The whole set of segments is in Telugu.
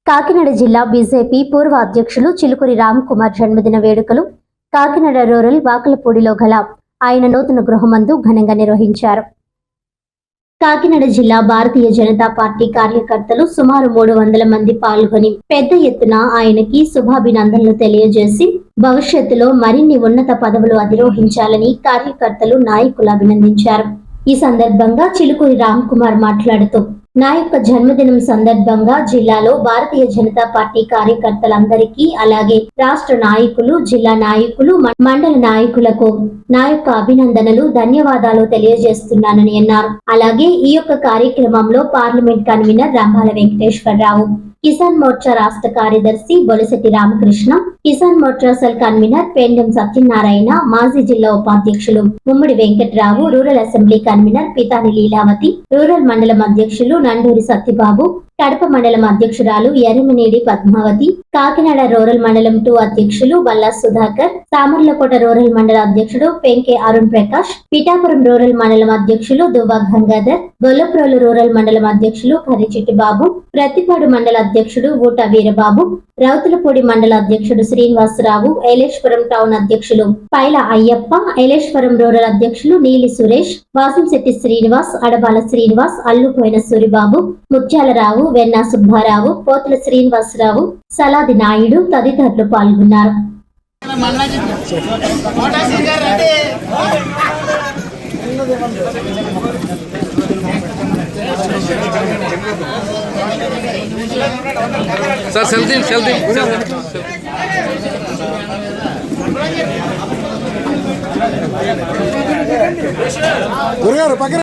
కాకినాడ జిల్లా బీజేపీ పూర్వ అధ్యక్షులు చిలుకూరి రామ్ కుమార్ జన్మదిన వేడుకలు కాకినాడ రూరల్ వాకలపూడిలో గల ఆయన నూతన గృహమందు ఘనంగా నిర్వహించారు. కాకినాడ జిల్లా భారతీయ జనతా పార్టీ కార్యకర్తలు సుమారు 300 మంది పాల్గొని పెద్ద ఎత్తున ఆయనకి శుభాభినందనలు తెలియజేసి భవిష్యత్తులో మరిన్ని ఉన్నత పదవులు అధిరోహించాలని కార్యకర్తలు నాయకులు అభినందించారు. ఈ సందర్భంగా చిలుకూరి రామ్ కుమార్ మాట్లాడుతూ నా యొక్క జన్మదినం సందర్భంగా జిల్లాలో భారతీయ జనతా పార్టీ కార్యకర్తలందరికీ అలాగే రాష్ట్ర నాయకులు, జిల్లా నాయకులు, మండల నాయకులకు నా యొక్క అభినందనలు, ధన్యవాదాలు తెలియజేస్తున్నానని అన్నారు. అలాగే ఈ యొక్క కార్యక్రమంలో పార్లమెంట్ కన్వీనర్ రంభాల వెంకటేశ్వరరావు, కిసాన్ మోర్చా రాష్ట్ర కార్యదర్శి బొలసెట్టి రామకృష్ణ, కిసాన్ మోర్చా సెల్ కన్వీనర్ పెండెం సత్యనారాయణ, మాజీ జిల్లా ఉపాధ్యక్షులు Mummadi Venkatrao, rural assembly convener Pitani Leelavathi, rural మండలం అధ్యక్షులు నండూరి సత్యబాబు, కడప మండలం అధ్యక్షురాలు ఎర్రమనేడి పద్మావతి, కాకినాడ రూరల్ మండలం 2 అధ్యక్షులు బల్లా సుధాకర్, సామర్లకోట రూరల్ మండల అధ్యక్షుడు పెంకే అరుణ్ ప్రకాష్, పిఠాపురం రూరల్ మండలం అధ్యక్షులు దువ్వ గంగాధర్, గొల్లప్రోలు రూరల్ మండలం అధ్యక్షులు కర్రిచెట్టి బాబు, ప్రతిపాడు మండల అధ్యక్షుడు ఊట వీరబాబు, రౌతులపూడి మండల అధ్యక్షుడు శ్రీనివాసరావు, ఏలేశ్వరం టౌన్ అధ్యక్షులు పైల అయ్యప్ప, ఏలేశ్వరం రూరల్ అధ్యక్షులు నీలి సురేష్, వాసంశెట్టి శ్రీనివాస్, అడబాల శ్రీనివాస్, అల్లుపోయిన సూరిబాబు, ముత్యాలరావు, వెన్నా సుబ్బారావు, పోతుల శ్రీనివాసరావు, సలాది నాయుడు తదితరులు పాల్గొన్నారు. సార్ సెల్ఫీ గురుగారు పక్కన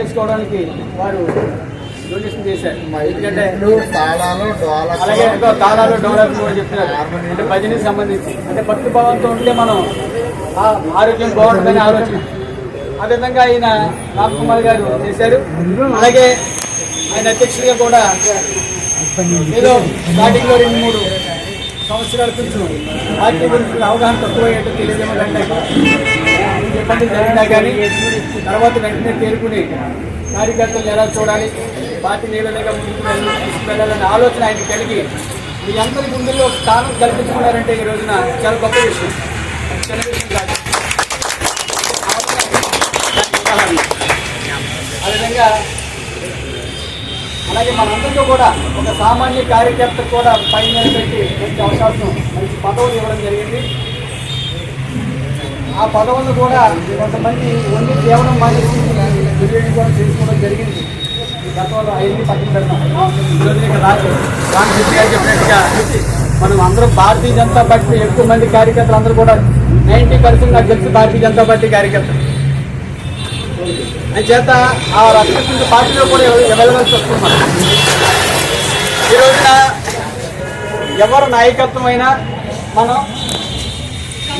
చేసుకోవడానికి వారు డొనేషన్ చేశారు. ఎందుకంటే అలాగే తాళాలు డెవలప్ కూడా చెప్తున్నారు. అంటే భజనకి సంబంధించి అంటే భక్తి భావంతో ఉంటే మనం ఆరోగ్యం బాగుంటుందని ఆలోచన. ఆ విధంగా ఆయన రామ్ కుమార్ గారు చేశారు. అలాగే ఆయన అధ్యక్షుడిగా కూడా ఏదో స్టార్టింగ్ లో 2-3 సంవత్సరాల కొంచెం పార్టీ గురించి అవగాహన తక్కువయ్యేట్టు తెలియజేమో ఇబ్బంది జరిగినా కానీ తర్వాత వెంటనే తేరుకుని కార్యకర్తలు ఎలా చూడాలి, పార్టీని ఏ విధంగా ముందుకు తీసుకువెళ్ళాలనే ఆలోచన ఆయనకి కలిగి మీ అందరి ముందులో స్థానం కల్పించుకున్నారంటే ఈ రోజున చాలా గొప్ప విషయం. చిన్న విషయం కాదు. ఆ విధంగా అలాగే మనందరికీ కూడా ఒక సామాన్య కార్యకర్త కూడా పైన పెట్టి మంచి అవకాశం, మంచి పదవులు ఇవ్వడం జరిగింది. ఆ పదవులను కూడా కొంతమంది వండి కేవలం మానేసి దుర్యోగం కూడా చేసుకోవడం జరిగింది. ఈ గతంలో అవన్నీ పక్కన పెడతాం. ఈరోజు ఇక రామకృష్ణ గారు చెప్పినట్టుగా మనం అందరం భారతీయ జనతా పార్టీ ఎక్కువ మంది కార్యకర్తలు అందరూ కూడా 90% నాకు తెలిసి భారతీయ జనతా పార్టీ కార్యకర్తలు అని చేత ఆ రక్షణ పార్టీలో కూడా వెళ్ళవలసి వస్తున్నారు. ఈ రోజున ఎవరు నాయకత్వం అయినా మనం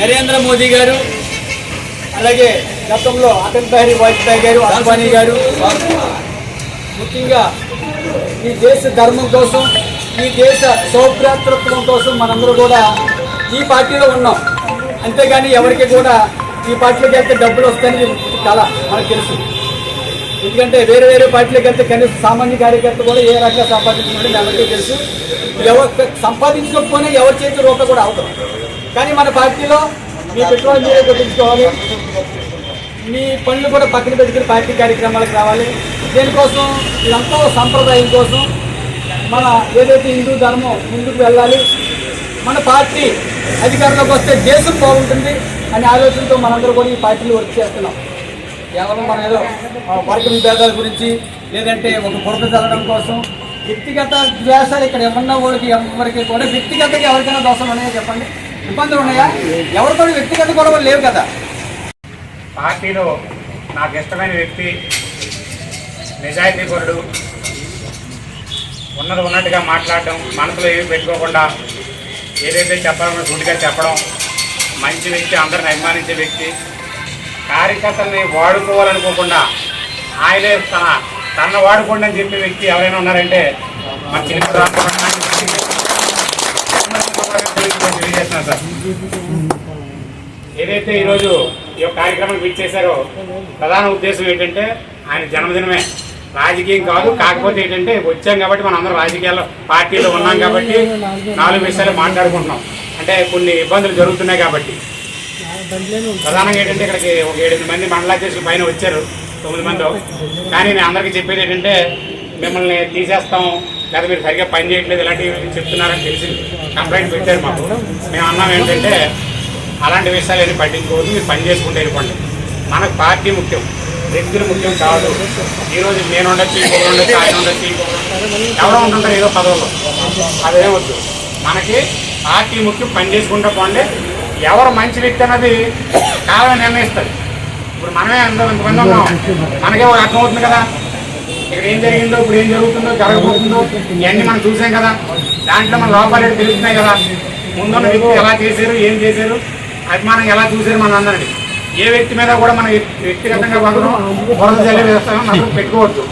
నరేంద్ర మోదీ గారు, అలాగే గతంలో అటల్ బిహారీ వాజ్పేయి గారు, అద్వానీ గారు, ముఖ్యంగా ఈ దేశ ధర్మం కోసం, ఈ దేశ సౌభ్రాతృత్వం కోసం మనందరూ కూడా ఈ పార్టీలో ఉన్నాం. అంతేగాని ఎవరికి కూడా ఈ పార్టీలోకి వెళ్తే డబ్బులు వస్తాయని కళ మనకు తెలుసు. ఎందుకంటే వేరే వేరే పార్టీలోకి వెళ్తే కనీసం సామాన్య కార్యకర్త కూడా ఏ రకంగా సంపాదించుకుంటే ఎవరికీ తెలుసు. ఎవరు సంపాదించకపోయినా ఎవరి చేతి రూపాయి కూడా అవుతాం. కానీ మన పార్టీలో మీ పెట్రోల్ మీరే కొట్టించుకోవాలి, మీ పనులు కూడా పక్కన పెట్టుకుని పార్టీ కార్యక్రమాలకు రావాలి. దేనికోసం? ఇదంతా సంప్రదాయం కోసం. మన ఏదైతే హిందూ ధర్మం ముందుకు వెళ్ళాలి, మన పార్టీ అధికారంలోకి వస్తే దేశం బాగుంటుంది అనే ఆలోచనతో మనందరూ కూడా ఈ పార్టీలు వర్క్ చేస్తున్నాం. కేవలం మనం ఏదో వర్గ విభేదాల గురించి లేదంటే ఒక బురద చల్లడం కోసం వ్యక్తిగత ద్వేషాలు ఇక్కడ ఏమన్నా వాళ్ళకి ఎవరికి కూడా వ్యక్తిగతంగా ఎవరికైనా దోషాలు ఉన్నాయో చెప్పండి, ఇబ్బందులు ఉన్నాయా? ఎవరు కూడా వ్యక్తిగత గొడవలు లేవు కదా. పార్టీలో నాకు ఇష్టమైన వ్యక్తి, నిజాయితీపరుడు, ఉన్నది ఉన్నట్టుగా మాట్లాడడం, మనసులో ఏమి పెట్టుకోకుండా ఏదైతే చెప్పాలన్నా సూటిగా చెప్పడం, మంచి వ్యక్తి, అందరిని అభిమానించే వ్యక్తి, కార్యకర్తల్ని వాడుకోవాలనుకోకుండా ఆయనే తన వాడుకోండి అని చెప్పే వ్యక్తి ఎవరైనా ఉన్నారంటే మన తెలియజేస్తున్నాను సార్. ఏదైతే ఈరోజు ఈ యొక్క కార్యక్రమానికి విచ్చేశారో ప్రధాన ఉద్దేశం ఏంటంటే ఆయన జన్మదినమే, రాజకీయం కాదు. కాకపోతే ఏంటంటే వచ్చాం కాబట్టి మనం అందరం రాజకీయాల్లో పార్టీలో ఉన్నాం కాబట్టి 4 విషయాలు మాట్లాడుకుంటున్నాం. అంటే కొన్ని ఇబ్బందులు జరుగుతున్నాయి కాబట్టి ప్రధానంగా ఏంటంటే ఇక్కడికి ఒక 7 మంది మండలాధ్యక్షులు పైన వచ్చారు, 9 మంది. కానీ నేను అందరికీ చెప్పేది ఏంటంటే మిమ్మల్ని తీసేస్తాం లేదా మీరు సరిగ్గా పని చేయట్లేదు ఇలాంటివి చెప్తున్నారని తెలిసి కంప్లైంట్ పెట్టారు మాకు. మేము అన్నాం ఏంటంటే అలాంటి విషయాలు ఏమి పట్టించుకోవద్దు, మీరు పని చేసుకుంటే వెళ్ళిపోండి. మనకు పార్టీ ముఖ్యం, వ్యక్తులు ముఖ్యం కాదు. ఈరోజు నేను ఉండొచ్చు, ఇంకొకరు ఉండొచ్చు, ఆయన ఉండొచ్చు, ఎవరో ఉంటుంటారు ఏదో పదవుల్లో, అదేం వద్దు. మనకి పార్టీ ముఖ్యం, పని చేసుకుంటూ పోండి. ఎవరు మంచి వ్యక్తి అన్నది కాలం నిర్ణయిస్తుంది. ఇప్పుడు మనమే ఎంతమంది ఉన్నాం, మనకే ఒక అర్థమవుతుంది కదా ఇక్కడ ఏం జరిగిందో, ఇప్పుడు ఏం జరుగుతుందో, జరగబోతుందో ఇవన్నీ మనం చూసాం కదా. దాంట్లో మన లోపాలు తెలుస్తున్నాయి కదా. ముందున్న వ్యక్తి ఎలా చేశారు, ఏం చేశారు, అభిమానం ఎలా చూశారు మన అందరినీ. ఏ వ్యక్తి మీద కూడా మనం వ్యక్తిగతంగా బదులు బురద జల్లే వ్యవస్థ పెట్టుకోవద్దు.